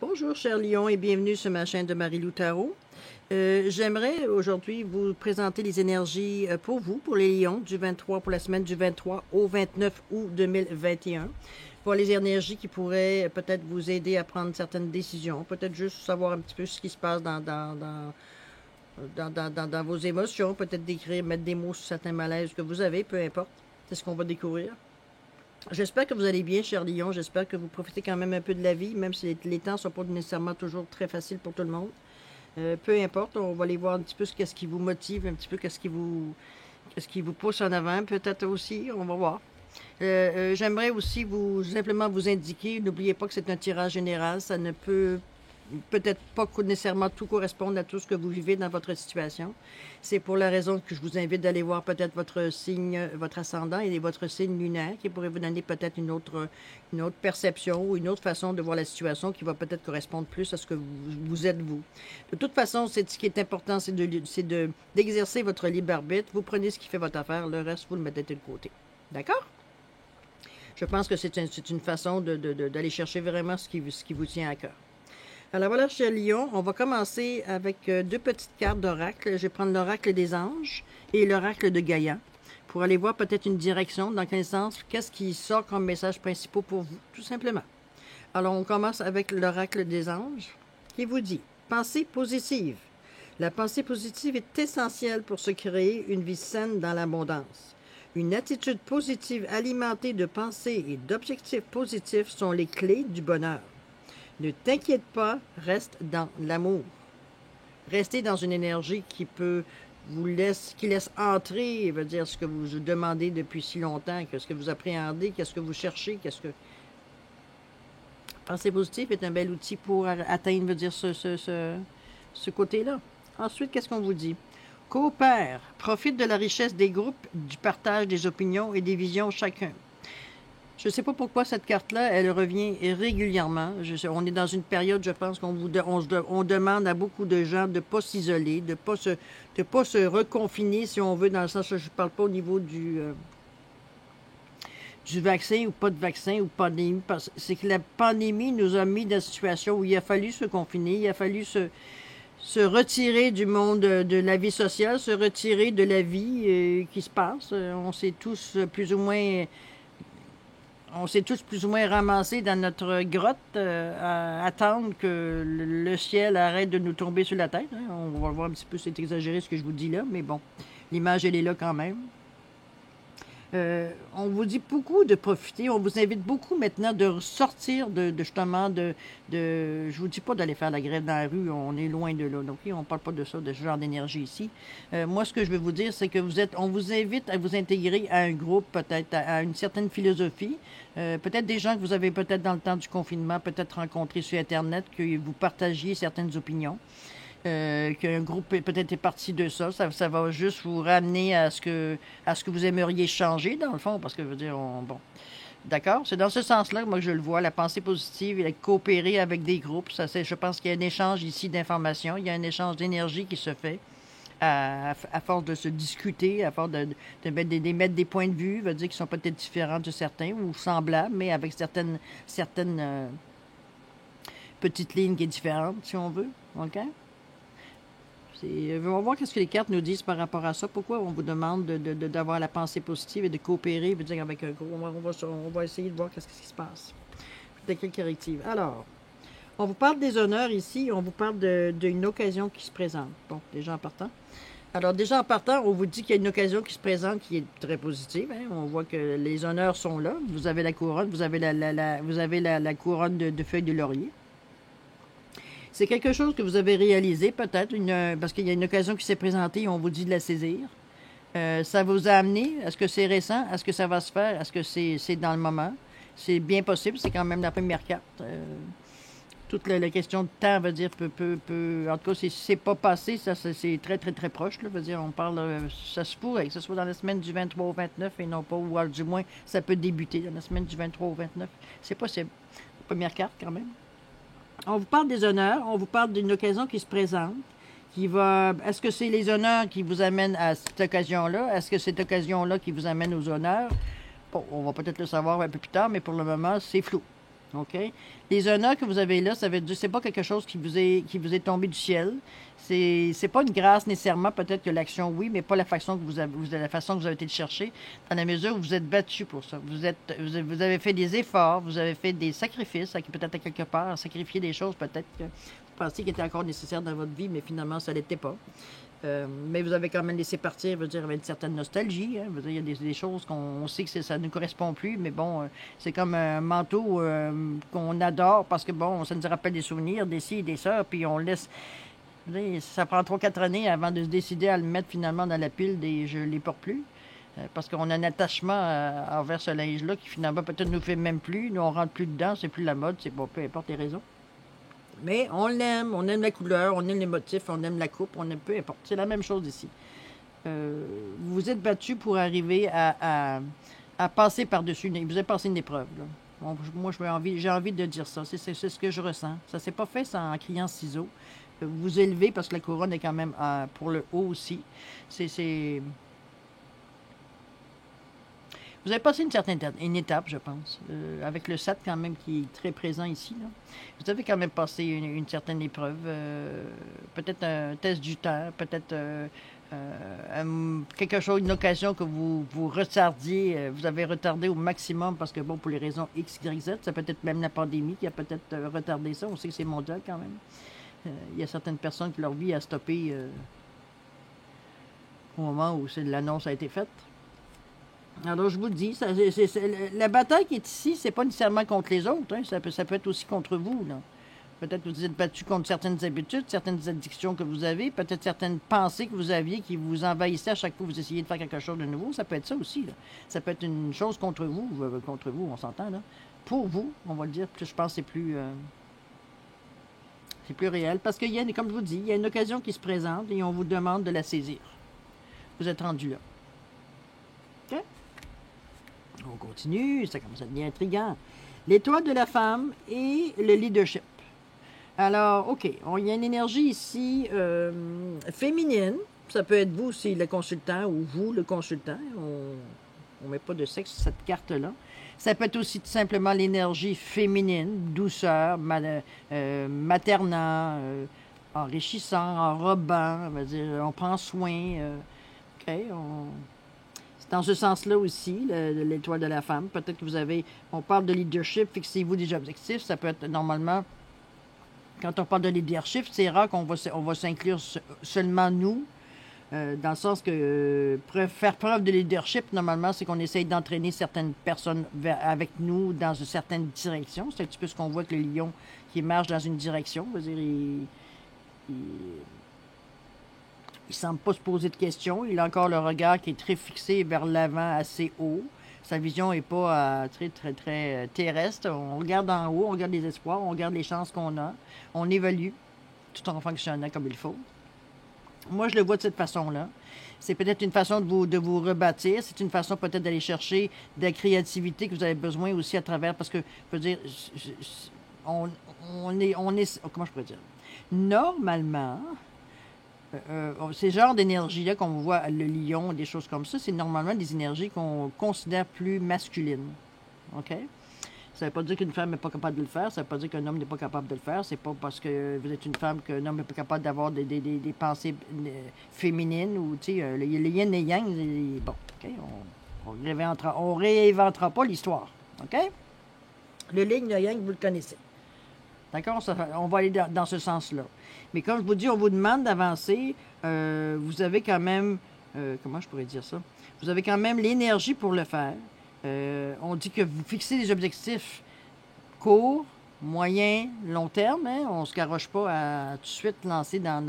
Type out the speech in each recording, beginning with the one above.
Bonjour, cher Lion, et bienvenue sur ma chaîne de Marie-Lou Tarot. J'aimerais aujourd'hui vous présenter les énergies pour vous, pour les Lions, du 23, pour la semaine du 23 au 29 août 2021. Pour les énergies qui pourraient peut-être vous aider à prendre certaines décisions, peut-être juste savoir un petit peu ce qui se passe dans vos émotions, peut-être décrire, mettre des mots sur certains malaises que vous avez, peu importe. C'est ce qu'on va découvrir. J'espère que vous allez bien, cher Lion. J'espère que vous profitez quand même un peu de la vie, même si les temps ne sont pas nécessairement toujours très faciles pour tout le monde. Peu importe, on va aller voir un petit peu qu'est-ce qui vous motive, un petit peu qu'est-ce qui vous pousse en avant, peut-être aussi, on va voir. J'aimerais aussi simplement vous indiquer, n'oubliez pas que c'est un tirage général, ça ne peut peut-être pas nécessairement tout correspondre à tout ce que vous vivez dans votre situation. C'est pour la raison que je vous invite d'aller voir peut-être votre signe, votre ascendant et votre signe lunaire qui pourrait vous donner peut-être une autre perception ou une autre façon de voir la situation qui va peut-être correspondre plus à ce que vous êtes vous. De toute façon, ce qui est important, c'est d'exercer votre libre arbitre. Vous prenez ce qui fait votre affaire, le reste, vous le mettez de côté. D'accord? Je pense que c'est une façon d'aller chercher vraiment ce qui vous tient à cœur. Alors voilà, chez Lion, on va commencer avec deux petites cartes d'oracle. Je vais prendre l'oracle des anges et l'oracle de Gaïa pour aller voir peut-être une direction, dans quel sens, qu'est-ce qui sort comme message principal pour vous, tout simplement. Alors, on commence avec l'oracle des anges qui vous dit « Pensée positive. La pensée positive est essentielle pour se créer une vie saine dans l'abondance. Une attitude positive alimentée de pensées et d'objectifs positifs sont les clés du bonheur. Ne t'inquiète pas, reste dans l'amour. Restez dans une énergie qui laisse entrer, veut dire ce que vous demandez depuis si longtemps, ce que vous appréhendez, qu'est-ce que vous cherchez, Pensée positive est un bel outil pour atteindre, veut dire, ce côté-là. Ensuite, qu'est-ce qu'on vous dit? Coopère, profite de la richesse des groupes, du partage des opinions et des visions chacun. Je ne sais pas pourquoi cette carte-là, elle revient régulièrement. On est dans une période, je pense, on demande à beaucoup de gens de ne pas s'isoler, de ne pas se reconfiner, si on veut, dans le sens que je ne parle pas au niveau du vaccin ou pas de vaccin ou pandémie. C'est que la pandémie nous a mis dans une situation où il a fallu se confiner, il a fallu se retirer du monde de la vie sociale, se retirer de la vie qui se passe. On s'est tous plus ou moins ramassés dans notre grotte à attendre que le ciel arrête de nous tomber sur la tête. Hein. On va voir un petit peu, c'est exagéré ce que je vous dis là, mais bon, l'image, elle est là quand même. On vous dit beaucoup de profiter. On vous invite beaucoup maintenant de sortir je vous dis pas d'aller faire la grève dans la rue, on est loin de là. Donc, on parle pas de ça, de ce genre d'énergie ici. Moi, ce que je veux vous dire, c'est que on vous invite à vous intégrer à un groupe, peut-être à une certaine philosophie. Peut-être des gens que vous avez peut-être dans le temps du confinement, peut-être rencontrés sur Internet, que vous partagiez certaines opinions. Qu'un groupe peut-être est parti de ça. Ça va juste vous ramener à ce que vous aimeriez changer, dans le fond, parce que, je veux dire, bon, d'accord? C'est dans ce sens-là que moi je le vois, la pensée positive et coopérer avec des groupes. Je pense qu'il y a un échange ici d'informations, il y a un échange d'énergie qui se fait à force de se discuter, à force d'émettre des points de vue, veut dire qui sont peut-être différents de certains ou semblables, mais avec certaines petites lignes qui sont différentes, si on veut. OK? On va voir ce que les cartes nous disent par rapport à ça. Pourquoi on vous demande d'avoir la pensée positive et de coopérer, veut dire avec un groupe. On va essayer de voir qu'est-ce qui se passe. De quelle corrective. Alors, on vous parle des honneurs ici. On vous parle d'une occasion qui se présente. Bon, déjà en partant. Alors, déjà en partant, on vous dit qu'il y a une occasion qui se présente qui est très positive. Hein. On voit que les honneurs sont là. Vous avez la couronne. Vous avez la couronne de feuilles de laurier. C'est quelque chose que vous avez réalisé, peut-être, parce qu'il y a une occasion qui s'est présentée et on vous dit de la saisir. Ça vous a amené, est-ce que c'est récent? Est-ce que ça va se faire? Est-ce que c'est dans le moment? C'est bien possible, c'est quand même la première carte. Toute la question de temps, veut dire, en tout cas, c'est pas passé, ça c'est très, très, très proche, là, veut dire, on parle, ça se pourrait que ce soit dans la semaine du 23 au 29 et non pas, ou alors, du moins, ça peut débuter dans la semaine du 23 au 29. C'est possible. Première carte, quand même. On vous parle des honneurs, on vous parle d'une occasion qui se présente, est-ce que c'est les honneurs qui vous amènent à cette occasion-là? Est-ce que c'est cette occasion-là qui vous amène aux honneurs? Bon, on va peut-être le savoir un peu plus tard, mais pour le moment, c'est flou. OK? Les honneurs que vous avez là, ça veut dire c'est pas quelque chose qui vous est tombé du ciel. C'est pas une grâce nécessairement, peut-être que l'action, oui, mais pas la façon que la façon que vous avez été le chercher, dans la mesure où vous êtes battu pour ça. Vous avez fait des efforts, vous avez fait des sacrifices, peut-être à quelque part, sacrifier des choses peut-être que vous pensiez qui étaient encore nécessaires dans votre vie, mais finalement, ça l'était pas. Mais vous avez quand même laissé partir, je veux dire, avec une certaine nostalgie. Hein. Je veux dire, il y a des choses qu'on sait que ça ne nous correspond plus, mais bon, c'est comme un manteau qu'on adore parce que, bon, ça nous rappelle des souvenirs, des ci et des ça, puis on laisse. Je veux dire, ça prend 3-4 années avant de se décider à le mettre finalement dans la pile des je ne les porte plus. Parce qu'on a un attachement envers ce linge-là qui finalement peut-être nous fait même plus. Nous, on rentre plus dedans, c'est plus la mode, c'est pas peu importe les raisons. Mais on aime la couleur, on aime les motifs, on aime la coupe, on aime peu importe. C'est la même chose ici. Vous vous êtes battu pour arriver à passer par-dessus. Vous avez passé une épreuve. Là. Bon, moi, j'ai envie de dire ça. C'est ce que je ressens. Ça s'est pas fait sans, en criant ciseaux. Vous vous élevez parce que la couronne est quand même pour le haut aussi. Vous avez passé une étape, je pense, avec le SAT quand même qui est très présent ici. Là. Vous avez quand même passé une certaine épreuve, peut-être un test du temps, peut-être quelque chose, une occasion que vous retardiez, vous avez retardé au maximum parce que, bon, pour les raisons X, Y, Z, ça peut être même la pandémie qui a peut-être retardé ça. On sait que c'est mondial quand même. Il y a certaines personnes qui leur vie a stoppé au moment où l'annonce a été faite. Alors, je vous le dis, la bataille qui est ici, c'est pas nécessairement contre les autres. Hein, ça peut être aussi contre vous. Là. Peut-être que vous êtes battu contre certaines habitudes, certaines addictions que vous avez, peut-être certaines pensées que vous aviez qui vous envahissaient à chaque fois que vous essayez de faire quelque chose de nouveau. Ça peut être ça aussi. Là. Ça peut être une chose contre vous, on s'entend. Là. Pour vous, on va le dire, je pense que c'est plus réel. Parce qu'il y a, comme je vous dis, il y a une occasion qui se présente et on vous demande de la saisir. Vous êtes rendu là. OK? On continue, ça commence à devenir intriguant. L'étoile de la femme et le leadership. Alors, OK, il y a une énergie ici féminine. Ça peut être vous aussi, le consultant, ou vous, le consultant. On ne met pas de sexe sur cette carte-là. Ça peut être aussi tout simplement l'énergie féminine, douceur, maternant, enrichissant, enrobant. On prend soin. OK, c'est dans ce sens-là aussi, l'étoile de la femme. Peut-être que on parle de leadership, fixez-vous des objectifs. Ça peut être normalement, quand on parle de leadership, c'est rare qu'on va s'inclure seulement nous. Dans le sens que faire preuve de leadership, normalement, c'est qu'on essaye d'entraîner certaines personnes avec nous dans une certaine direction. C'est un petit peu ce qu'on voit avec le lion qui marche dans une direction. Il semble pas se poser de questions. Il a encore le regard qui est très fixé vers l'avant, assez haut. Sa vision n'est pas très, très, très terrestre. On regarde en haut, on regarde les espoirs, on regarde les chances qu'on a. On évalue tout en fonctionnant comme il faut. Moi, je le vois de cette façon-là. C'est peut-être une façon de vous rebâtir. C'est une façon peut-être d'aller chercher de la créativité que vous avez besoin aussi à travers. Parce que, je veux dire, on est, comment je pourrais dire? Normalement, ces genres d'énergie-là qu'on voit, le lion, des choses comme ça, c'est normalement des énergies qu'on considère plus masculines. OK? Ça ne veut pas dire qu'une femme n'est pas capable de le faire. Ça ne veut pas dire qu'un homme n'est pas capable de le faire. C'est pas parce que vous êtes une femme qu'un homme n'est pas capable d'avoir des pensées féminines ou, tu sais, le yin et le yang. Bon, OK? On réinventera pas l'histoire. OK? Le yin et le yang, vous le connaissez. D'accord? On va aller dans ce sens-là. Mais comme je vous dis, on vous demande d'avancer. Vous avez quand même... comment je pourrais dire ça? Vous avez quand même l'énergie pour le faire. On dit que vous fixez des objectifs courts, moyens, long terme. Hein? On ne se garoche pas à tout de suite lancer dans...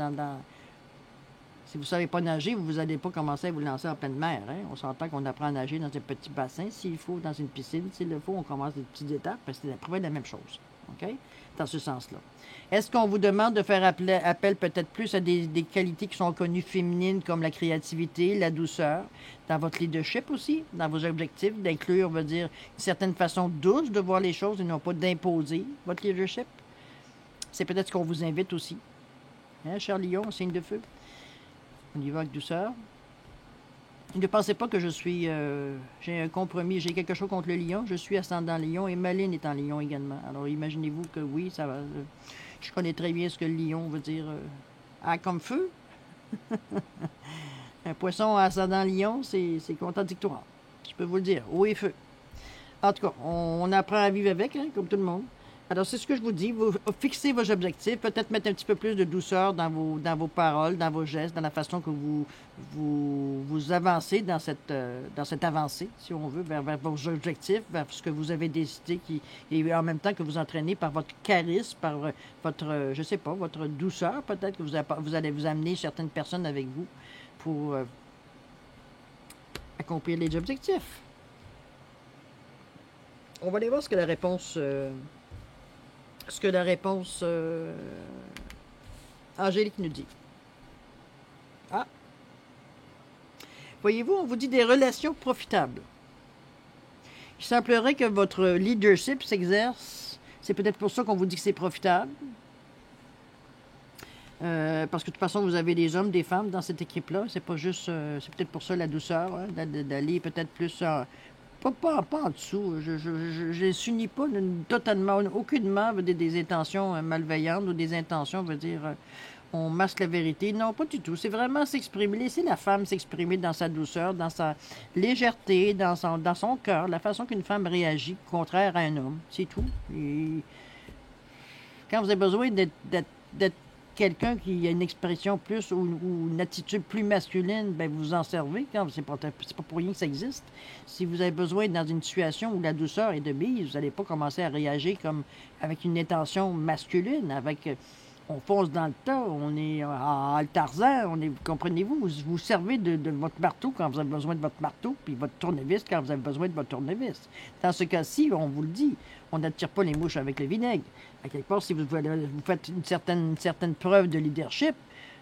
Si vous ne savez pas nager, vous n'allez pas commencer à vous lancer en pleine mer. Hein? On s'entend qu'on apprend à nager dans un petit bassin, s'il faut, dans une piscine. S'il le faut, on commence des petites étapes, parce que c'est à peu près la même chose. OK? Dans ce sens-là. Est-ce qu'on vous demande de faire appel peut-être plus à des qualités qui sont connues féminines comme la créativité, la douceur, dans votre leadership aussi, dans vos objectifs, d'inclure, veut dire, une certaine façon douce de voir les choses et non pas d'imposer votre leadership? C'est peut-être ce qu'on vous invite aussi. Hein, cher lion, signe de feu? On y va avec douceur. Ne pensez pas que j'ai un compromis, j'ai quelque chose contre le lion. Je suis ascendant lion et Maline est en lion également. Alors imaginez-vous que oui, ça va. Je connais très bien ce que le lion veut dire. A comme feu. Un poisson ascendant lion, c'est contradictoire. Je peux vous le dire. Eau et feu. En tout cas, on apprend à vivre avec, hein, comme tout le monde. Alors, c'est ce que je vous dis. Vous fixez vos objectifs, peut-être mettre un petit peu plus de douceur dans vos paroles, dans vos gestes, dans la façon que vous avancez dans cette avancée, si on veut, vers vos objectifs, vers ce que vous avez décidé, et en même temps que vous entraînez par votre charisme, par votre, je sais pas, votre douceur, peut-être que vous allez vous amener certaines personnes avec vous pour accomplir les objectifs. On va aller voir ce que la réponse Angélique nous dit. Ah! Voyez-vous, on vous dit des relations profitables. Il semblerait que votre leadership s'exerce. C'est peut-être pour ça qu'on vous dit que c'est profitable. Parce que de toute façon, vous avez des hommes, des femmes dans cette équipe-là. C'est pas juste. C'est peut-être pour ça la douceur, hein, d'aller peut-être plus pas en dessous. Je s'unis pas totalement, aucunement des intentions malveillantes ou des intentions, veut dire, on masque la vérité. Non, pas du tout. C'est vraiment s'exprimer, laisser la femme s'exprimer dans sa douceur, dans sa légèreté, dans son cœur, la façon qu'une femme réagit, contraire à un homme. C'est tout. Et quand vous avez besoin d'être quelqu'un qui a une expression plus ou une attitude plus masculine, ben vous en servez. C'est pas pour rien que ça existe. Si vous avez besoin dans une situation où la douceur est de mise, vous n'allez pas commencer à réagir comme avec une intention masculine, on fonce dans le tas, on est en Tarzan, comprenez-vous, vous servez de votre marteau quand vous avez besoin de votre marteau, puis votre tournevis quand vous avez besoin de votre tournevis. Dans ce cas-ci, on vous le dit, on n'attire pas les mouches avec le vinaigre. À quelque part, si vous faites une certaine preuve de leadership,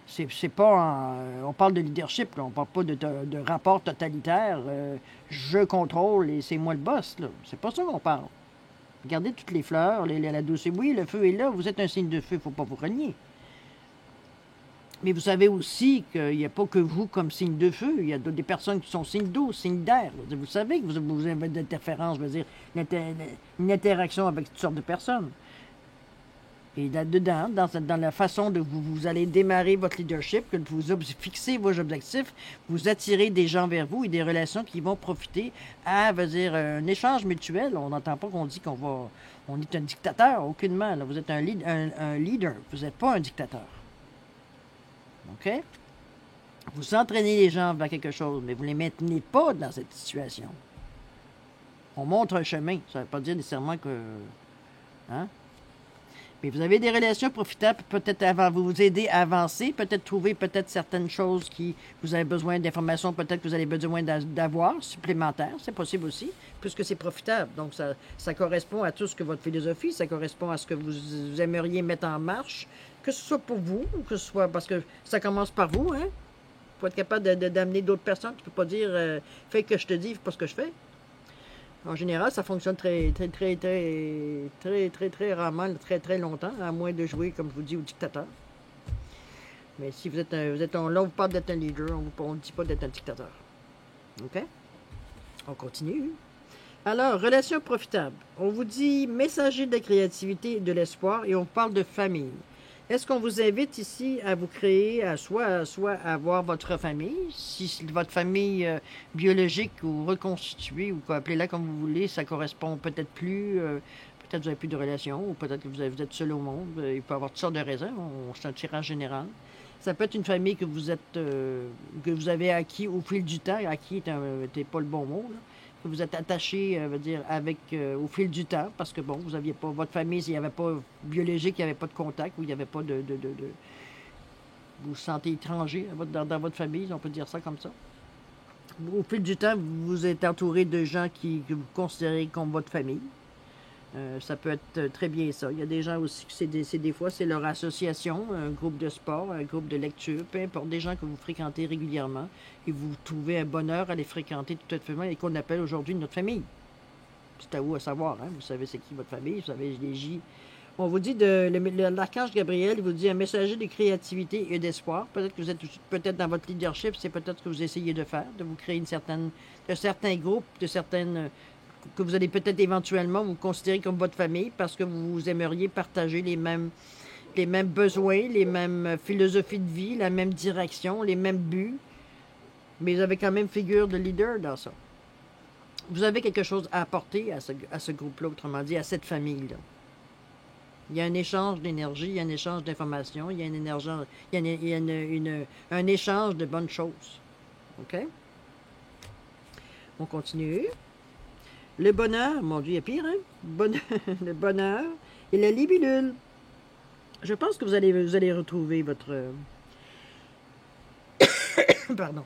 c'est pas on parle de leadership, là, on parle pas de rapport totalitaire, je contrôle et c'est moi le boss, là. C'est pas ça qu'on parle. Regardez toutes les fleurs, la douce. Oui, le feu est là, vous êtes un signe de feu, il ne faut pas vous renier. Mais vous savez aussi qu'il n'y a pas que vous comme signe de feu, il y a des personnes qui sont signes d'eau, signes d'air. Vous savez que vous avez de l'interférence, je veux dire, une interaction avec toutes sortes de personnes. Et là-dedans, dans la façon de vous allez démarrer votre leadership, que vous fixez vos objectifs, vous attirez des gens vers vous et des relations qui vont profiter à, veut dire, un échange mutuel. On n'entend pas qu'on dit on est un dictateur, aucunement. Là. Vous êtes un leader, vous n'êtes pas un dictateur. OK? Vous entraînez les gens vers quelque chose, mais vous ne les maintenez pas dans cette situation. On montre un chemin. Ça ne veut pas dire nécessairement que... Hein? Mais vous avez des relations profitables, peut-être vous aider à avancer, peut-être trouver certaines choses qui vous avez besoin d'informations, peut-être que vous avez besoin d'avoir supplémentaires, c'est possible aussi, puisque c'est profitable. Donc ça correspond à tout ce que votre philosophie, ça correspond à ce que vous aimeriez mettre en marche, que ce soit pour vous, ou que ce soit parce que ça commence par vous, hein. Pour être capable d'amener d'autres personnes, tu peux pas dire fais que je te dis, fais pas ce que je fais. En général, ça fonctionne très rarement, très longtemps, à moins de jouer, comme je vous dis, au dictateur. Mais si là, on vous parle d'être un leader, on ne dit pas d'être un dictateur. OK? On continue. Alors, relation profitable. On vous dit messager de la créativité et de l'espoir, et on parle de famille. Est-ce qu'on vous invite ici à vous créer, soit à avoir votre famille, si votre famille biologique ou reconstituée, ou appelez-la comme vous voulez, ça correspond peut-être plus, peut-être que vous n'avez plus de relation, ou peut-être que vous êtes seul au monde, il peut y avoir toutes sortes de raisons, c'est un tirage général. Ça peut être une famille que vous avez acquis au fil du temps, acquis n'est pas le bon mot, là. Que vous êtes attaché, au fil du temps, parce que bon, vous aviez pas votre famille, il n'y avait pas biologique, il n'y avait pas de contact, ou il n'y avait pas de vous vous sentez étranger dans votre famille, on peut dire ça comme ça. Au fil du temps, vous êtes entouré de gens que vous considérez comme votre famille. Ça peut être très bien ça. Il y a des gens aussi que des fois, c'est leur association, un groupe de sport, un groupe de lecture, peu importe, des gens que vous fréquentez régulièrement et vous trouvez un bonheur à les fréquenter tout à fait et qu'on appelle aujourd'hui notre famille. C'est à vous à savoir, hein? Vous savez c'est qui votre famille, vous savez On vous dit, l'archange Gabriel, il vous dit un messager de créativité et d'espoir. Peut-être que vous êtes peut-être dans votre leadership, c'est peut-être ce que vous essayez de faire, de vous créer de certains groupes, que vous allez peut-être éventuellement vous considérer comme votre famille parce que vous aimeriez partager les mêmes besoins, les mêmes philosophies de vie, la même direction, les mêmes buts. Mais vous avez quand même figure de leader dans ça. Vous avez quelque chose à apporter à ce groupe-là, autrement dit, à cette famille-là. Il y a un échange d'énergie, il y a un échange d'informations, il y a, un échange de bonnes choses. OK? On continue. Le bonheur, mon Dieu, il y a pire, hein? Le bonheur et la libellule. Je pense que vous allez retrouver votre... Pardon.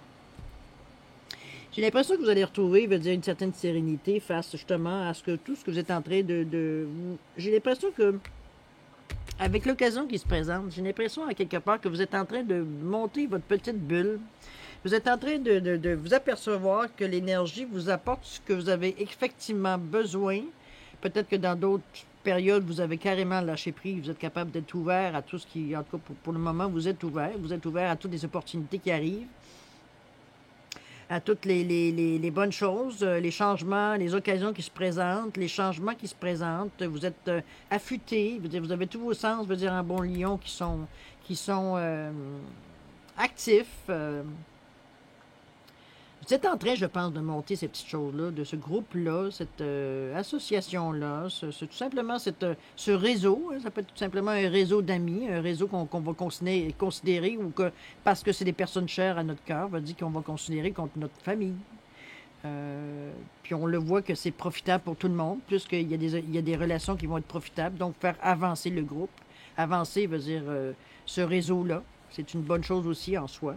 J'ai l'impression que vous allez retrouver, veut dire, une certaine sérénité face justement à tout ce que vous êtes en train J'ai l'impression que, avec l'occasion qui se présente, j'ai l'impression à quelque part que vous êtes en train de monter votre petite bulle. Vous êtes en train de vous apercevoir que l'énergie vous apporte ce que vous avez effectivement besoin. Peut-être que dans d'autres périodes, vous avez carrément lâché prise. Vous êtes capable d'être ouvert à tout ce qui... En tout cas, pour le moment, vous êtes ouvert. Vous êtes ouvert à toutes les opportunités qui arrivent, à toutes les bonnes choses, les changements, les occasions qui se présentent, les changements qui se présentent. Vous êtes affûté, vous avez tous vos sens, en bon lion, qui sont actifs. Vous êtes en train, je pense, de monter ces petites choses-là, de ce groupe-là, cette association-là, tout simplement ce réseau. Ça peut être tout simplement un réseau d'amis, un réseau qu'on va considérer ou que, parce que c'est des personnes chères à notre cœur, on va dire qu'on va considérer comme notre famille. Puis on le voit que c'est profitable pour tout le monde, puisqu'il y a des relations qui vont être profitables. Donc, faire avancer le groupe, avancer, veut dire ce réseau-là, c'est une bonne chose aussi en soi.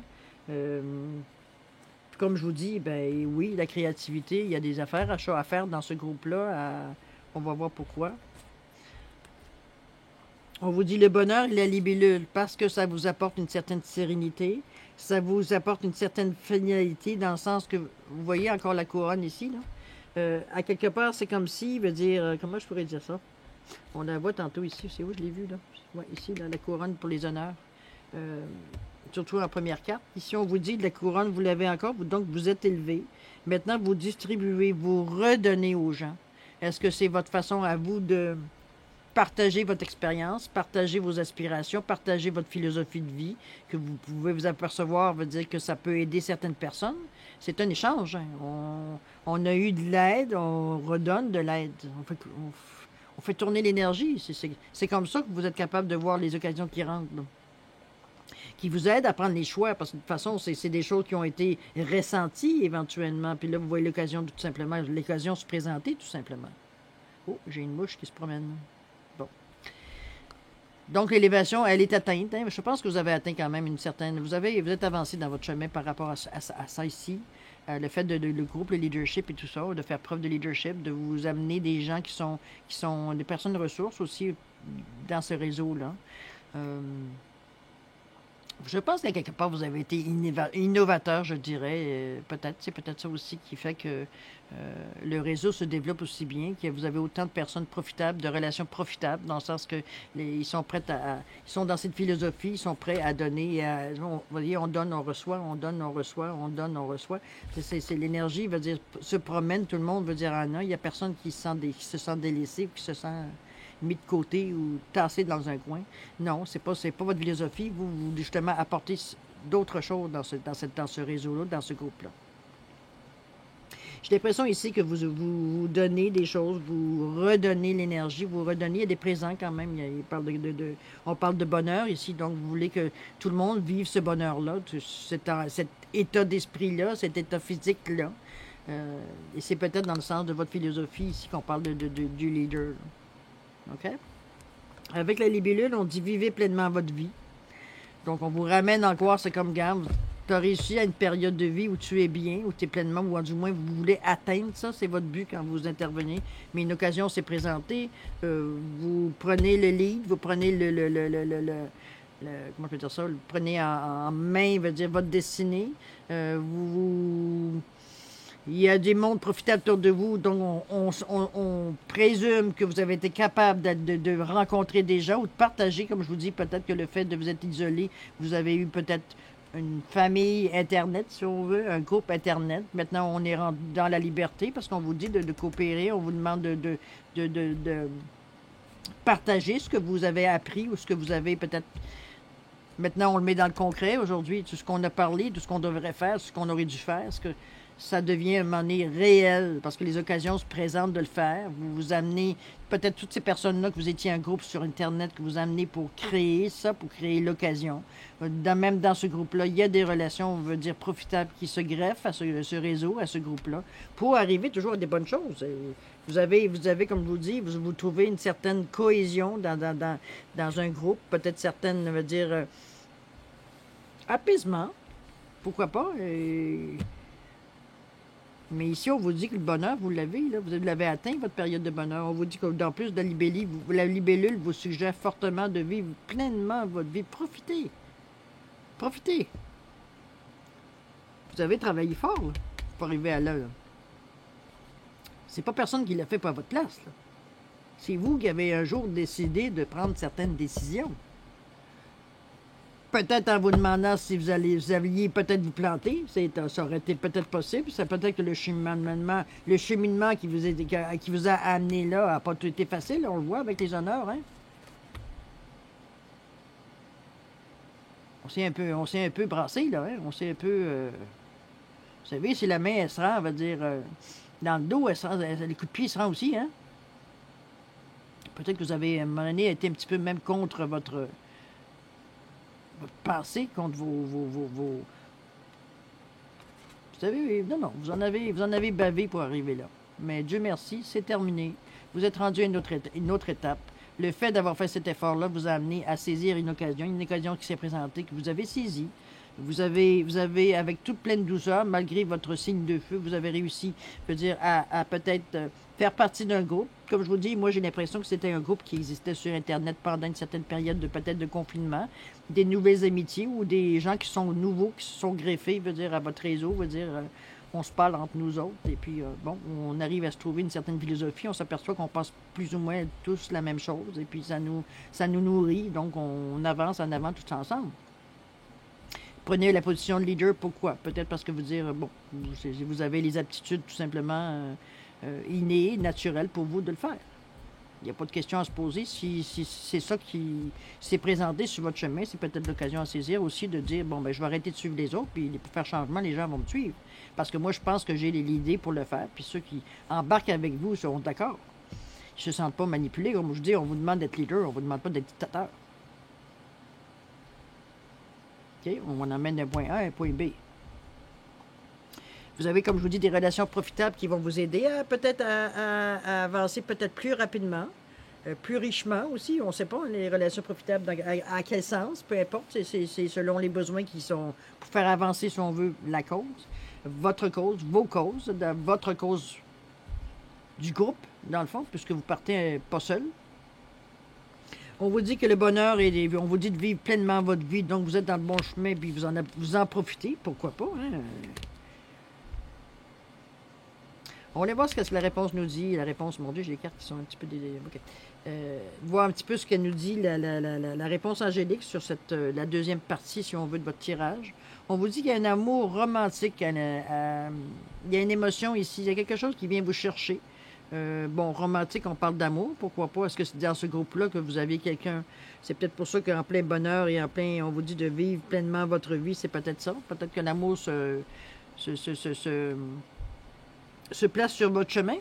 Comme je vous dis, ben oui, la créativité, il y a des affaires à faire dans ce groupe-là. On va voir pourquoi. On vous dit le bonheur et la libellule parce que ça vous apporte une certaine sérénité. Ça vous apporte une certaine finalité dans le sens que, vous voyez encore la couronne ici, là. À quelque part, c'est comme si, veut dire, comment je pourrais dire ça? On la voit tantôt ici, c'est où je l'ai vu, là? Ouais, ici, là, la couronne pour les honneurs. Surtout en première carte. Ici, on vous dit de la couronne, vous l'avez encore, donc vous êtes élevé. Maintenant, vous distribuez, vous redonnez aux gens. Est-ce que c'est votre façon à vous de partager votre expérience, partager vos aspirations, partager votre philosophie de vie, que vous pouvez vous apercevoir, veut dire que ça peut aider certaines personnes? C'est un échange. Hein. On a eu de l'aide, on redonne de l'aide. On fait tourner l'énergie. C'est comme ça que vous êtes capable de voir les occasions qui rentrent. Là, qui vous aident à prendre les choix, parce que de toute façon, c'est des choses qui ont été ressenties éventuellement. Puis là, vous voyez l'occasion se présenter, tout simplement. Oh, j'ai une mouche qui se promène. Bon. Donc, l'élévation, elle est atteinte. Hein. Je pense que vous avez atteint quand même une certaine... Vous êtes avancé dans votre chemin par rapport à ça ici. Le fait le groupe, le leadership et tout ça, de faire preuve de leadership, de vous amener des gens qui sont des personnes ressources aussi dans ce réseau-là. Je pense qu'à quelque part, vous avez été innovateur, je dirais. C'est peut-être ça aussi qui fait que le réseau se développe aussi bien, que vous avez autant de personnes profitables, de relations profitables, dans le sens que ils sont prêts ils sont dans cette philosophie, ils sont prêts à donner. Vous voyez, on donne, on reçoit, on donne, on reçoit, on donne, on reçoit. C'est l'énergie, veut dire, se promène, tout le monde veut dire il n'y a personne qui se sent délaissé ou qui se sent mis de côté ou tassé dans un coin. Non, c'est pas votre philosophie. Vous justement apportez d'autres choses dans ce réseau-là, dans ce groupe-là. J'ai l'impression ici que vous donnez des choses, vous redonnez l'énergie, vous redonnez, il y a des présents quand même. On parle de bonheur ici, donc vous voulez que tout le monde vive ce bonheur-là, cet état d'esprit-là, cet état physique-là. Et c'est peut-être dans le sens de votre philosophie ici qu'on parle du leader. OK? Avec la libellule, on dit vivez pleinement votre vie. Donc, on vous ramène encore, c'est comme gamme. Tu as réussi à une période de vie où tu es bien, où tu es pleinement, ou du moins vous voulez atteindre ça, c'est votre but quand vous intervenez. Mais une occasion s'est présentée, vous prenez le lead, vous prenez comment je peux dire ça, prenez en main, veut dire votre destinée. Il y a des mondes profitables autour de vous, donc on présume que vous avez été capable de rencontrer des gens ou de partager, comme je vous dis, peut-être que le fait de vous être isolé, vous avez eu peut-être une famille Internet, si on veut, un groupe Internet. Maintenant, on est rendu dans la liberté parce qu'on vous dit de coopérer, on vous demande de partager ce que vous avez appris ou ce que vous avez peut-être. Maintenant, on le met dans le concret. Aujourd'hui, tout ce qu'on a parlé, tout ce qu'on devrait faire, ce qu'on aurait dû faire, ce que ça devient à un moment donné réel parce que les occasions se présentent de le faire. Vous vous amenez, peut-être toutes ces personnes-là que vous étiez un groupe sur Internet, que vous amenez pour créer ça, pour créer l'occasion. Même dans ce groupe-là, il y a des relations, on veut dire, profitables qui se greffent à ce réseau, à ce groupe-là, pour arriver toujours à des bonnes choses. Vous avez, comme je vous dis, vous trouvez une certaine cohésion dans un groupe, peut-être certaine, on va dire, apaisement, pourquoi pas. Mais ici, on vous dit que le bonheur, vous l'avez, là, vous l'avez atteint, votre période de bonheur. On vous dit que dans plus de la libellule vous suggère fortement de vivre pleinement votre vie. Profitez. Profitez. Vous avez travaillé fort là, pour arriver à l'heure. C'est pas personne qui l'a fait pas à votre place. C'est vous qui avez un jour décidé de prendre certaines décisions. Peut-être en vous demandant si vous alliez peut-être vous planter, ça aurait été peut-être possible. C'est peut-être que le cheminement qui vous a amené là n'a pas tout été facile. On le voit avec les honneurs, hein? On s'est un peu brassé, là, hein? On s'est un peu... vous savez, si la main, elle se rend, on va dire, dans le dos, les coups de pied se rendent aussi, hein? Peut-être que vous avez, à un moment donné, été un petit peu même contre votre pensée, contre vos... Vous savez, non, vous en avez bavé pour arriver là. Mais Dieu merci, c'est terminé. Vous êtes rendu à une autre étape. Le fait d'avoir fait cet effort-là vous a amené à saisir une occasion qui s'est présentée, que vous avez saisie. Vous avez, avec toute pleine douceur, malgré votre signe de feu, vous avez réussi, je veux dire, à peut-être faire partie d'un groupe. Comme je vous dis, moi, j'ai l'impression que c'était un groupe qui existait sur Internet pendant une certaine période peut-être de confinement. Des nouvelles amitiés ou des gens qui sont nouveaux, qui se sont greffés, je veux dire, à votre réseau, je veux dire, on se parle entre nous autres. Et puis, bon, on arrive à se trouver une certaine philosophie. On s'aperçoit qu'on pense plus ou moins tous la même chose. Et puis, ça nous nourrit. Donc, on avance en avant tous ensemble. Prenez la position de leader, pourquoi? Peut-être parce que vous dire, bon, vous avez les aptitudes tout simplement innées, naturelles pour vous de le faire. Il n'y a pas de question à se poser. Si c'est ça qui s'est présenté sur votre chemin, c'est peut-être l'occasion à saisir aussi de dire, bon, ben je vais arrêter de suivre les autres, puis pour faire changement, les gens vont me suivre. Parce que moi, je pense que j'ai l'idée pour le faire, puis ceux qui embarquent avec vous seront d'accord. Ils ne se sentent pas manipulés. Comme je dis, on vous demande d'être leader, on ne vous demande pas d'être dictateur. Okay? On emmène d'un point A à un point B. Vous avez, comme je vous dis, des relations profitables qui vont vous aider à peut-être à avancer peut-être plus rapidement, plus richement aussi. On ne sait pas, les relations profitables, à quel sens, peu importe. C'est selon les besoins qui sont pour faire avancer, si on veut, la cause, votre cause, vos causes, votre cause du groupe, dans le fond, puisque vous partez pas seul. On vous dit que le bonheur, on vous dit de vivre pleinement votre vie, donc vous êtes dans le bon chemin, puis vous en profitez, pourquoi pas, hein? On va voir ce que la réponse nous dit. La réponse, mon Dieu, j'ai les cartes qui sont un petit peu... voir un petit peu ce qu'elle nous dit, la réponse angélique sur la deuxième partie, si on veut, de votre tirage. On vous dit qu'il y a un amour romantique, il y a une émotion ici, il y a quelque chose qui vient vous chercher. Bon, romantique, on parle d'amour, pourquoi pas? Est-ce que c'est dans ce groupe-là que vous aviez quelqu'un? C'est peut-être pour ça qu'en plein bonheur et on vous dit de vivre pleinement votre vie, c'est peut-être ça. Peut-être que l'amour se place sur votre chemin.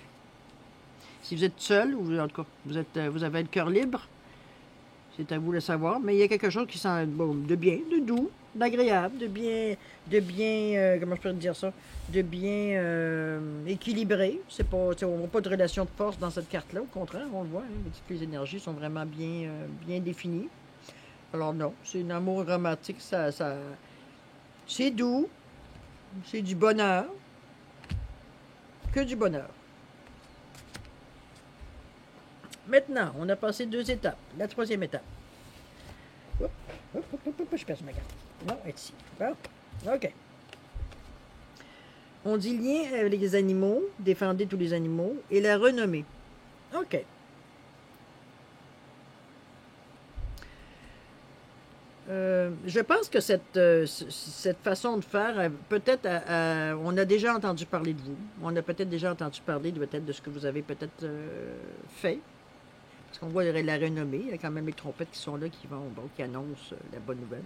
Si vous êtes seul, ou en tout cas, vous avez le cœur libre, c'est à vous de le savoir, mais il y a quelque chose qui sent bon, de bien, de doux, d'agréable, de bien, comment je peux dire ça, de bien équilibré. C'est pas, on voit pas de relation de force dans cette carte-là, au contraire, on le voit, hein, toutes les énergies sont vraiment bien définies. Alors non, c'est un amour romantique, c'est doux, c'est du bonheur, que du bonheur. Maintenant, on a passé 2 étapes. La 3e étape. Je perds ma carte. Non, elle est ici. Bon, OK. On dit lien avec les animaux, défendez tous les animaux, et la renommée. OK. Je pense que cette façon de faire, peut-être, on a déjà entendu parler de vous. On a peut-être déjà entendu parler peut-être de ce que vous avez peut-être fait. Parce qu'on voit la renommée. Il y a quand même les trompettes qui sont là, qui annoncent la bonne nouvelle.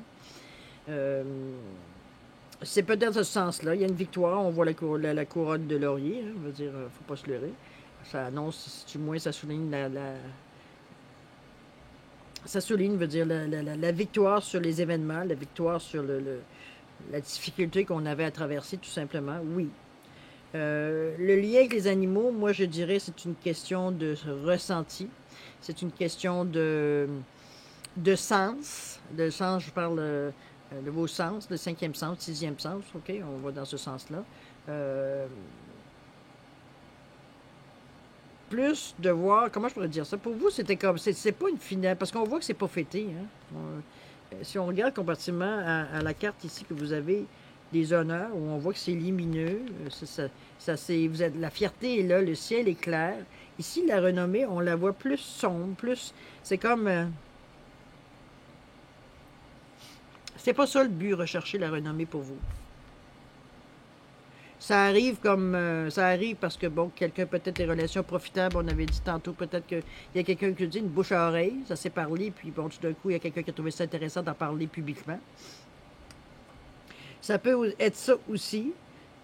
C'est peut-être ce sens-là. Il y a une victoire. On voit la couronne de laurier. Hein, je veux dire, faut pas se leurrer. Ça annonce, du moins, ça souligne ça souligne, veut dire, la victoire sur les événements, la victoire sur la difficulté qu'on avait à traverser, tout simplement. Oui. Le lien avec les animaux, moi, je dirais, c'est une question de ressenti. C'est une question de sens. De sens, je parle de vos sens, le 5e sens, 6e sens, OK? On va dans ce sens-là. Plus de voir, comment je pourrais dire ça? Pour vous, c'était comme, c'est pas une finale, parce qu'on voit que c'est pas fêté. Hein? Si on regarde comparativement à la carte ici que vous avez des honneurs, où on voit que c'est lumineux, vous êtes, la fierté est là, le ciel est clair. Ici, la renommée, on la voit plus sombre, plus, c'est comme, c'est pas ça le but, rechercher la renommée pour vous. Ça arrive ça arrive parce que, bon, quelqu'un, peut-être les relations profitables, on avait dit tantôt, peut-être qu'il y a quelqu'un qui dit une bouche à oreille, ça s'est parlé, puis bon, tout d'un coup, il y a quelqu'un qui a trouvé ça intéressant d'en parler publiquement. Ça peut être ça aussi,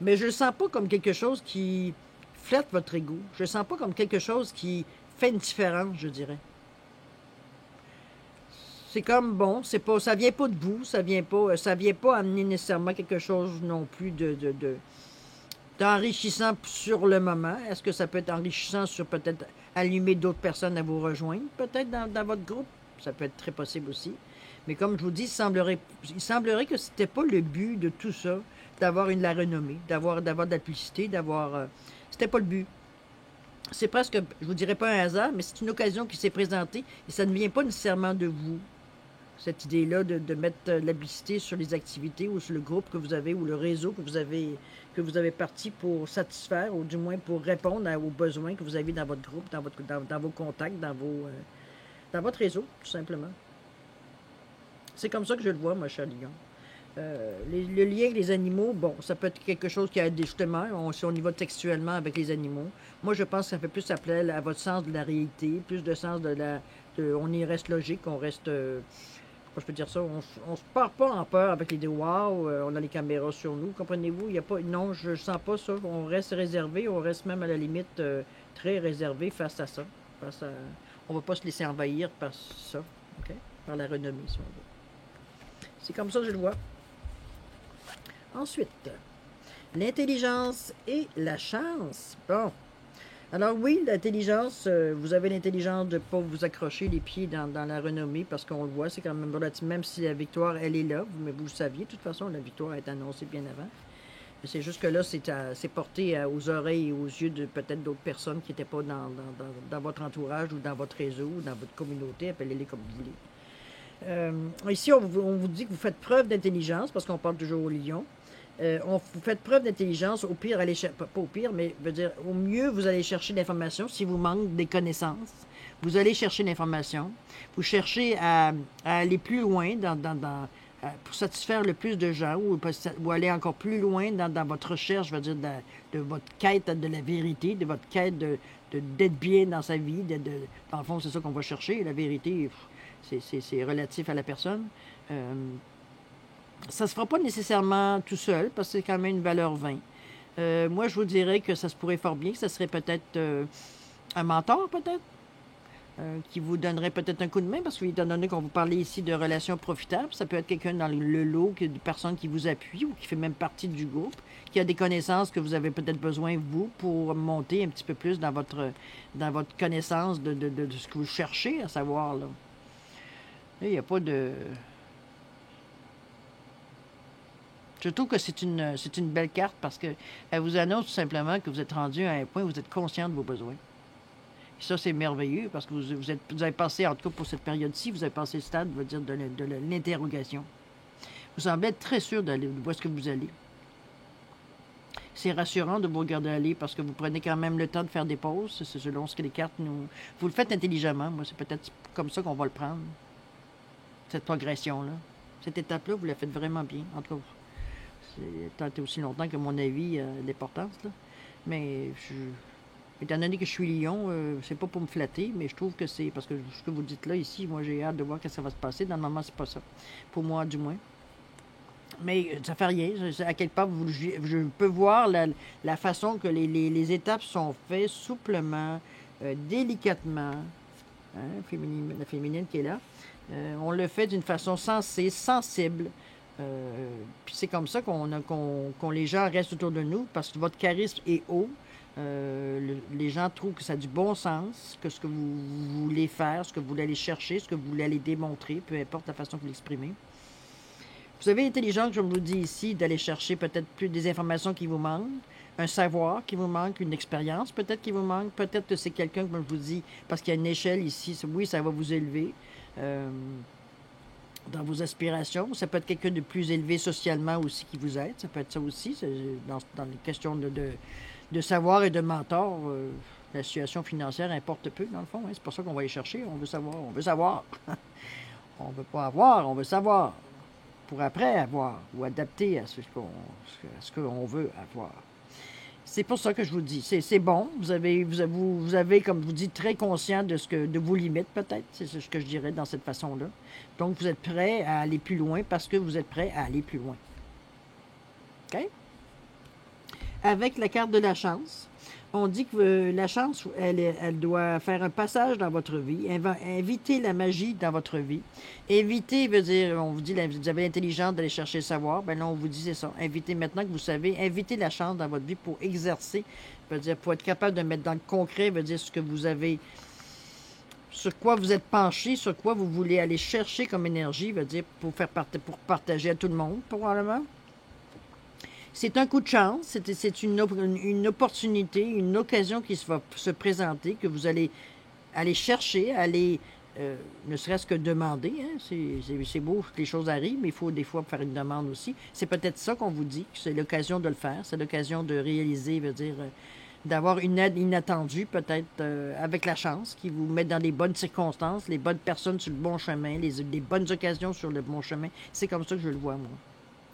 mais je le sens pas comme quelque chose qui flatte votre ego. Je le sens pas comme quelque chose qui fait une différence, je dirais. C'est comme, bon, c'est pas, ça vient pas de vous, ça vient pas amener nécessairement quelque chose non plus d'enrichissant sur le moment. Est-ce que ça peut être enrichissant sur peut-être allumer d'autres personnes à vous rejoindre, peut-être dans votre groupe? Ça peut être très possible aussi. Mais comme je vous dis, il semblerait que c'était pas le but de tout ça, d'avoir la renommée, d'avoir de la publicité, c'était pas le but. C'est presque, je vous dirais pas un hasard, mais c'est une occasion qui s'est présentée et ça ne vient pas nécessairement de vous. Cette idée-là de mettre la publicité sur les activités ou sur le groupe que vous avez ou le réseau que vous avez parti pour satisfaire ou du moins pour répondre aux besoins que vous avez dans votre groupe, dans vos contacts, dans votre réseau, tout simplement. C'est comme ça que je le vois, moi, cher Lyon. Le lien avec les animaux, bon, ça peut être quelque chose qui a justement, si on y va textuellement avec les animaux, moi, je pense que ça fait plus appel à votre sens de la réalité, plus de sens on y reste logique, on reste... je peux dire ça, on se part pas en peur avec les wow, on a les caméras sur nous, comprenez-vous? Il y a pas, non, je sens pas ça. On reste réservé, on reste même à la limite très réservé face à ça. On va pas se laisser envahir par ça, OK? Par la renommée, si on veut. C'est comme ça que je le vois. Ensuite, l'intelligence et la chance. Bon. Alors oui, l'intelligence, vous avez l'intelligence de ne pas vous accrocher les pieds dans la renommée parce qu'on le voit, c'est quand même relatif, même si la victoire, elle est là, mais vous le saviez, de toute façon, la victoire est annoncée bien avant. Mais c'est juste que là, c'est porté aux oreilles et aux yeux de peut-être d'autres personnes qui n'étaient pas dans votre entourage ou dans votre réseau ou dans votre communauté, appelez-les comme vous voulez. Ici, on vous dit que vous faites preuve d'intelligence parce qu'on parle toujours au lion. Vous faites preuve d'intelligence, au pire, pas au pire, mais veut dire, au mieux, vous allez chercher l'information. Si vous manque des connaissances, vous allez chercher l'information. Vous cherchez à aller plus loin pour satisfaire le plus de gens ou aller encore plus loin dans votre recherche, je veux dire, de votre quête de la vérité, de votre quête d'être bien dans sa vie. Dans le fond, c'est ça qu'on va chercher. La vérité, c'est relatif à la personne. Ça ne se fera pas nécessairement tout seul, parce que c'est quand même une valeur 20. Moi, je vous dirais que ça se pourrait fort bien, que ça serait peut-être un mentor, peut-être, qui vous donnerait peut-être un coup de main, parce qu'étant donné qu'on vous parlait ici de relations profitables, ça peut être quelqu'un dans le lot, des personnes qui vous appuient ou qui fait même partie du groupe, qui a des connaissances que vous avez peut-être besoin, vous, pour monter un petit peu plus dans votre connaissance de ce que vous cherchez à savoir, là. Il n'y a pas de... Je trouve que c'est une belle carte parce qu'elle vous annonce tout simplement que vous êtes rendu à un point où vous êtes conscient de vos besoins. Et ça, c'est merveilleux parce que vous avez passé, en tout cas pour cette période-ci, vous avez passé le stade, je veux dire, de l'interrogation. Vous semblez être très sûr où est-ce que vous allez. c'est rassurant de vous regarder aller parce que vous prenez quand même le temps de faire des pauses. C'est selon ce que les cartes nous... Vous le faites intelligemment. Moi, c'est peut-être comme ça qu'on va le prendre, cette progression-là. Cette étape-là, vous la faites vraiment bien. En tout cas, c'est tenté aussi longtemps que mon avis a l'importance, là. Mais, étant donné que je suis lion, c'est pas pour me flatter, mais je trouve que c'est... Parce que ce que vous dites là, ici, moi, j'ai hâte de voir ce que ça va se passer. Dans le moment, c'est pas ça. Pour moi, du moins. Mais ça fait rien. À quelque part, je peux voir la façon que les étapes sont faites souplement, délicatement. Hein, la féminine qui est là. On le fait d'une façon sensée, sensible. Puis c'est comme ça qu'on les gens restent autour de nous parce que votre charisme est haut. Les gens trouvent que ça a du bon sens, que ce que vous voulez faire, ce que vous voulez aller chercher, ce que vous voulez aller démontrer, peu importe la façon que vous l'exprimez. Vous avez l'intelligence, je vous dis ici, d'aller chercher peut-être plus des informations qui vous manquent, un savoir qui vous manque, une expérience peut-être qui vous manque, peut-être que c'est quelqu'un, comme je vous dis, parce qu'il y a une échelle ici, oui, ça va vous élever dans vos aspirations. Ça peut être quelqu'un de plus élevé socialement aussi qui vous aide, ça peut être ça aussi, dans les questions de savoir et de mentor. La situation financière importe peu, dans le fond. Hein. C'est pour ça qu'on va aller chercher, on veut savoir, on veut savoir. On ne veut pas avoir, on veut savoir. Pour après avoir ou adapter à ce qu'on veut avoir. C'est pour ça que je vous dis, c'est bon, vous avez, comme vous dites, très conscient de vos limites peut-être, c'est ce que je dirais dans cette façon-là. Donc, vous êtes prêt à aller plus loin parce que vous êtes prêt à aller plus loin. OK? Avec la carte de la chance, on dit que la chance, elle doit faire un passage dans votre vie, inviter la magie dans votre vie. Éviter veut dire, on vous dit, vous avez l'intelligence d'aller chercher le savoir, ben là, on vous dit, c'est ça. Inviter, maintenant que vous savez, inviter la chance dans votre vie pour exercer, veut dire, pour être capable de mettre dans le concret, veut dire ce que vous avez, sur quoi vous êtes penché, sur quoi vous voulez aller chercher comme énergie, veut dire, pour partager à tout le monde, probablement. C'est un coup de chance, c'est une opportunité, une occasion qui va se présenter, que vous allez aller chercher, ne serait-ce que demander. Hein? C'est beau que les choses arrivent, mais il faut des fois faire une demande aussi. C'est peut-être ça qu'on vous dit, que c'est l'occasion de le faire, c'est l'occasion de réaliser, veut dire, d'avoir une aide inattendue, peut-être avec la chance, qui vous met dans les bonnes circonstances, les bonnes personnes sur le bon chemin, les bonnes occasions sur le bon chemin. C'est comme ça que je le vois, moi.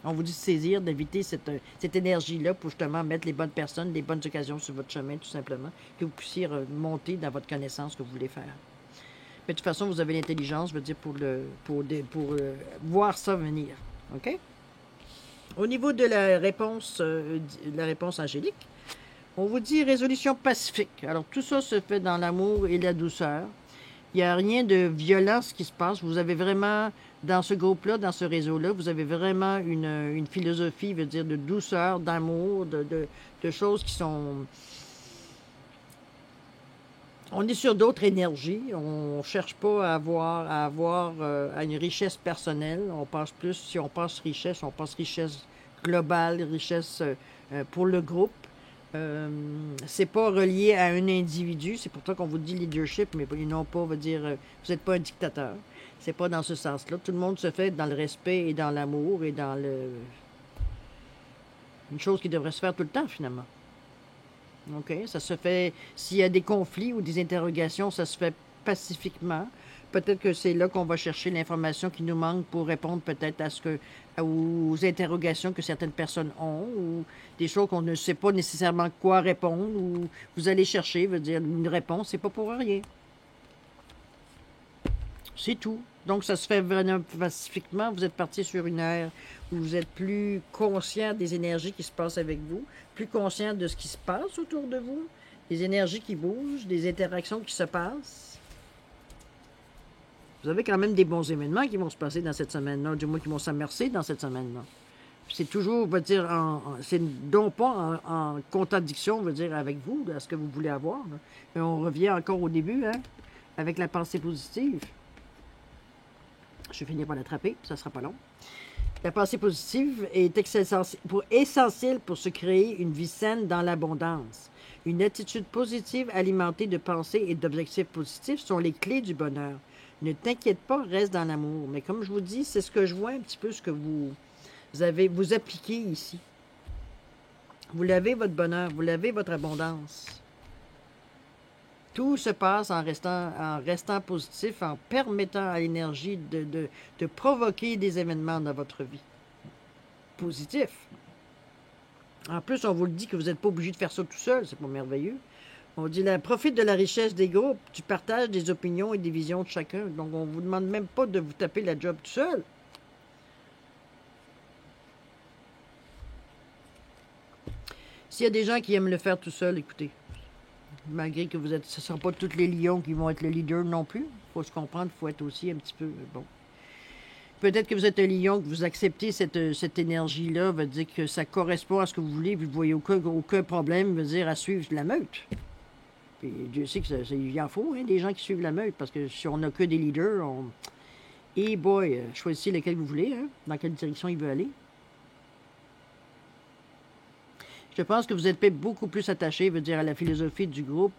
On vous dit de saisir, d'éviter cette énergie-là pour justement mettre les bonnes personnes, les bonnes occasions sur votre chemin, tout simplement, que vous puissiez monter dans votre connaissance que vous voulez faire. Mais de toute façon, vous avez l'intelligence, je veux dire, pour voir ça venir. OK? Au niveau de la réponse angélique, on vous dit résolution pacifique. Alors, tout ça se fait dans l'amour et la douceur. Il n'y a rien de violent ce qui se passe. Vous avez vraiment, dans ce groupe-là, dans ce réseau-là, vous avez vraiment une philosophie, veut dire, de douceur, d'amour, de choses qui sont... On est sur d'autres énergies. On ne cherche pas à avoir une richesse personnelle. On pense plus, si on pense richesse globale, richesse pour le groupe. C'est pas relié à un individu, c'est pour ça qu'on vous dit leadership, mais non pas, veut dire, vous n'êtes pas un dictateur. C'est pas dans ce sens-là. Tout le monde se fait dans le respect et dans l'amour et dans une chose qui devrait se faire tout le temps, finalement. OK? Ça se fait, s'il y a des conflits ou des interrogations, ça se fait pacifiquement. Peut-être que c'est là qu'on va chercher l'information qui nous manque pour répondre peut-être aux interrogations que certaines personnes ont ou des choses qu'on ne sait pas nécessairement quoi répondre ou vous allez chercher, veut dire une réponse, c'est pas pour rien. C'est tout. Donc, ça se fait vraiment pacifiquement. Vous êtes parti sur une ère où vous êtes plus conscient des énergies qui se passent avec vous, plus conscient de ce qui se passe autour de vous, des énergies qui bougent, des interactions qui se passent. Vous avez quand même des bons événements qui vont se passer dans cette semaine-là, du moins qui vont s'immerser dans cette semaine-là. C'est toujours, on va dire, c'est donc pas en contradiction, on va dire, avec vous, à ce que vous voulez avoir. Là. Et on revient encore au début, hein, avec la pensée positive. Je vais finir par l'attraper, ça ne sera pas long. La pensée positive est essentielle pour se créer une vie saine dans l'abondance. Une attitude positive alimentée de pensées et d'objectifs positifs sont les clés du bonheur. Ne t'inquiète pas, reste dans l'amour. Mais comme je vous dis, c'est ce que je vois un petit peu, ce que vous appliquez ici. Vous l'avez, votre bonheur, vous l'avez, votre abondance. Tout se passe en restant positif, en permettant à l'énergie de provoquer des événements dans votre vie. Positif. En plus, on vous le dit que vous n'êtes pas obligé de faire ça tout seul, c'est pas merveilleux. On dit, profite de la richesse des groupes, du partage des opinions et des visions de chacun. Donc, on ne vous demande même pas de vous taper la job tout seul. S'il y a des gens qui aiment le faire tout seul, écoutez, malgré que ce ne sont pas tous les lions qui vont être le leader non plus. Il faut se comprendre, il faut être aussi un petit peu, bon. Peut-être que vous êtes un lion, que vous acceptez cette énergie-là, veut dire que ça correspond à ce que vous voulez, vous ne voyez aucun problème, veut dire à suivre la meute. Puis Dieu sait qu'il en faut, hein, des gens qui suivent la meute, parce que si on n'a que des leaders, Et boy, choisissez lequel vous voulez, hein, dans quelle direction il veut aller. Je pense que vous êtes beaucoup plus attaché, veut dire, à la philosophie du groupe,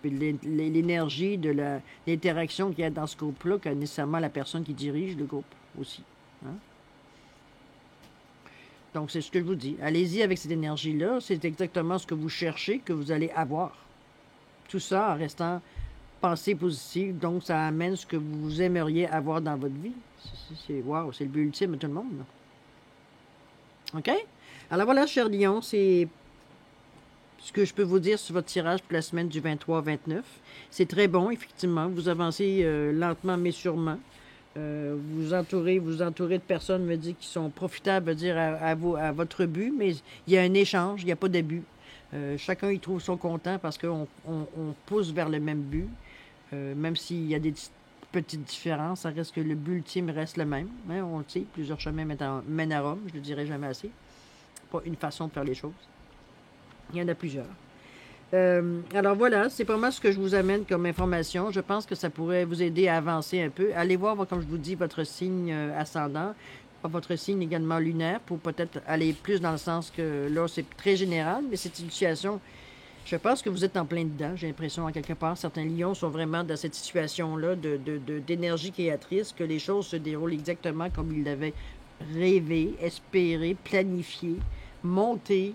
puis l'énergie de l'interaction qu'il y a dans ce groupe-là, que nécessairement la personne qui dirige le groupe aussi. Hein? Donc, c'est ce que je vous dis. Allez-y avec cette énergie-là. C'est exactement ce que vous cherchez, que vous allez avoir. Tout ça en restant pensée positive. Donc, ça amène ce que vous aimeriez avoir dans votre vie. Wow, c'est le but ultime de tout le monde. Là. OK? Alors voilà, cher Lion, c'est ce que je peux vous dire sur votre tirage pour la semaine du 23 au 29. C'est très bon, effectivement. Vous avancez lentement mais sûrement. Vous entourez de personnes, me dit, qui sont profitables, veut dire, à votre but, mais il y a un échange, il n'y a pas d'abus. Chacun y trouve son content parce qu'on pousse vers le même but. Même s'il y a des petites différences, ça reste que le but ultime reste le même. Hein, on le sait, plusieurs chemins mènent à Rome, je ne le dirai jamais assez. Pas une façon de faire les choses. Il y en a plusieurs. Alors voilà, c'est pas mal ce que je vous amène comme information. Je pense que ça pourrait vous aider à avancer un peu. Allez voir, comme je vous dis, votre signe ascendant, votre signe également lunaire, pour peut-être aller plus dans le sens que là, c'est très général, mais c'est une situation, je pense que vous êtes en plein dedans. J'ai l'impression, en quelque part, certains lions sont vraiment dans cette situation-là d'énergie créatrice, que les choses se déroulent exactement comme ils l'avaient rêvé, espéré, planifié, monté.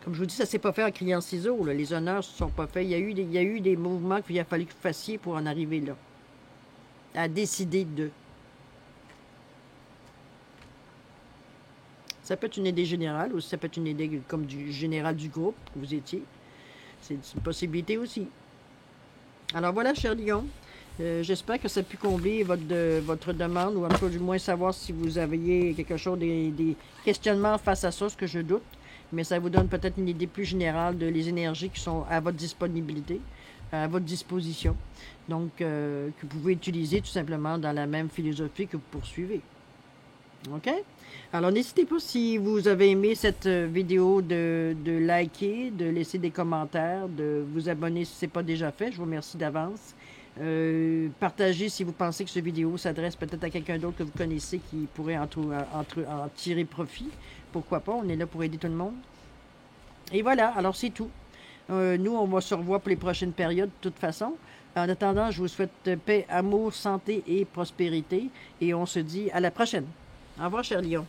Comme je vous dis, ça ne s'est pas fait en criant ciseaux. Là. Les honneurs ne se sont pas faits. Il y a eu des mouvements qu'il a fallu que vous fassiez pour en arriver là. À décider de. Ça peut être une idée générale ou ça peut être une idée comme du général du groupe que vous étiez. C'est une possibilité aussi. Alors voilà, cher Lion. J'espère que ça a pu combler votre demande ou en tout cas du moins savoir si vous aviez quelque chose, des questionnements face à ça, ce que je doute. Mais ça vous donne peut-être une idée plus générale de les énergies qui sont à votre disponibilité, à votre disposition. Donc, que vous pouvez utiliser tout simplement dans la même philosophie que vous poursuivez. OK? Alors, n'hésitez pas, si vous avez aimé cette vidéo, de liker, de laisser des commentaires, de vous abonner si ce n'est pas déjà fait. Je vous remercie d'avance. Partagez si vous pensez que cette vidéo s'adresse peut-être à quelqu'un d'autre que vous connaissez qui pourrait en tirer profit. Pourquoi pas, on est là pour aider tout le monde. Et voilà, alors c'est tout. Nous, on va se revoir pour les prochaines périodes de toute façon. En attendant, je vous souhaite paix, amour, santé et prospérité. Et on se dit à la prochaine. Au revoir, cher Lion.